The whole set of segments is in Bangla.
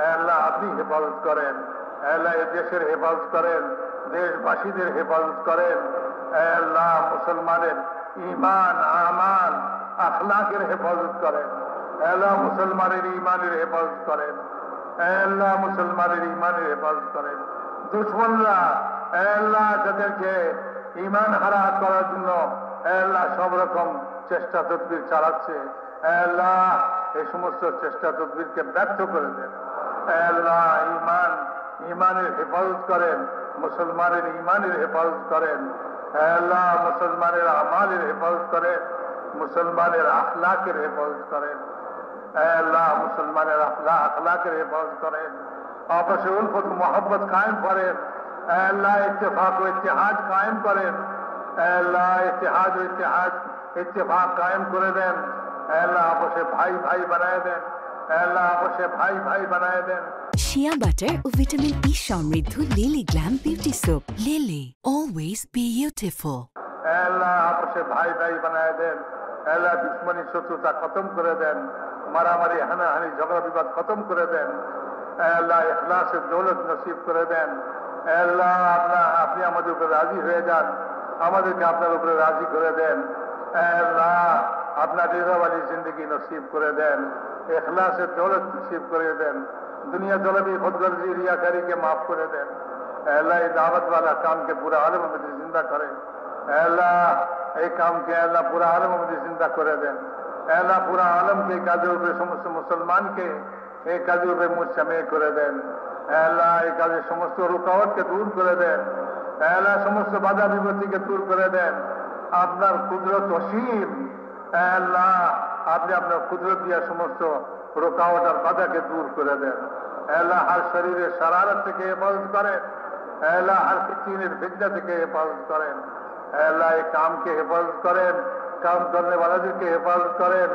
আল্লাহ আপনি হেফাজত করেন। আল্লাহ এই দেশের হেফাজত করেন, দেশবাসীদের হেফাজত করেন। আল্লাহ মুসলমানের ঈমান, আমাল, আখলাকের হেফাজত করেন। আল্লাহ মুসলমানের ঈমানের হেফাজত করেন। আল্লাহ মুসলমানের ঈমানের হেফাজত করেন। দুশমনরা আল্লাহ যাদেরকে ঈমান হারা করার জন্য আল্লাহ সব রকম চেষ্টা তদবির চালাচ্ছে, আল্লাহ এই সমস্ত চেষ্টা তদবিরকে ব্যর্থ করে দেন। আল্লাহ ঈমানের হেফাজত করেন, মুসলমানের ঈমানের হেফাজত করেন। আল্লাহ মুসলমানের আমালের হেফাজত করেন, মুসলমানের আখলাকের হেফাজত করেন। আল্লাহ মুসলমানের আখলাকের হেফাজত করেন। आपसे उल्फत मोहब्बत कायम करें। अल्लाह इत्तेफाक व इत्तेहाद कायम करें। अल्लाह इत्तेफाक कायम করে দেন। अल्लाह आपसे भाई भाई बनाए दें। अल्लाह आपसे भाई भाई बनाए दें। শিয়া বাটার ও ভিটামিন ই সমৃদ্ধ Lily glam beauty soap. Lily, always beautiful. अल्लाह आपसे भाई भाई बनाए दें। अल्लाह दुश्मनी शत्रुता खत्म করে দেন। মারামারি হানাহানি ঝগড়া বিবাদ খতম করে দেন। আল্লাহ ইখলাসের দৌলত নসিব করে দেন। আল্লাহ আপনি আমাদের উপরে রাজি হয়ে যান, আমাদেরকে আপনার উপরে রাজি করে দেন। আল্লাহ আপনার রিজাওয়ালি জিন্দগি নসিব করে দেন, ইখলাসের দৌলত নসিব করে দেন। दुनिया तलबी खुदगर्जी रियाकारी के माफ करे दें। अल्लाह दावत वाला काम के पूरा आलम में जिंदा करें। अल्लाह एक काम के अल्लाह पूरा आलम में जिंदा करे दें। अल्लाह पूरा आलम के काजों पे समस्त मुसलमान के एक काजों पे मुजतमे करे दें। अल्लाह एक काजे समस्त रुकावट के दूर करे दें। अल्लाह समस्त बाधा विपत्ति के दूर करे दें। আপনার কুদরত অসীম। আল্লাহ আপনি আপনার কুদরত দিয়া সমস্ত রুকাওয়াট আর বাধাকে দূর করে দেন। আল্লাহ हर শরীরের শারারত থেকে হেফাজত করেন। আল্লাহ हर ফিতনার ফিতনা থেকে হেফাজত করেন। আল্লাহ এই কামকে হেফাজত করেন, কাম করने वालों के হেফাজত করেন।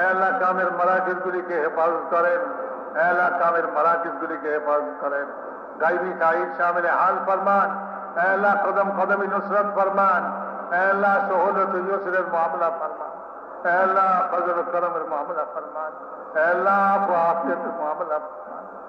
আল্লাহ কামের মারাকিজগুলিকে হেফাজত করেন। আল্লাহ কামের মারাকিজগুলিকে হেফাজত করেন। গায়বী তাইদ শামিল হাল ফরমান। আল্লাহ কদম কদমে নুসরত ফরমান। আল্লাহ সহলত ইউসরের মুআমলা ফরমান। अल्लाह फजल करम मामला फरमान। अल्लाह आफियत मामला फरमान।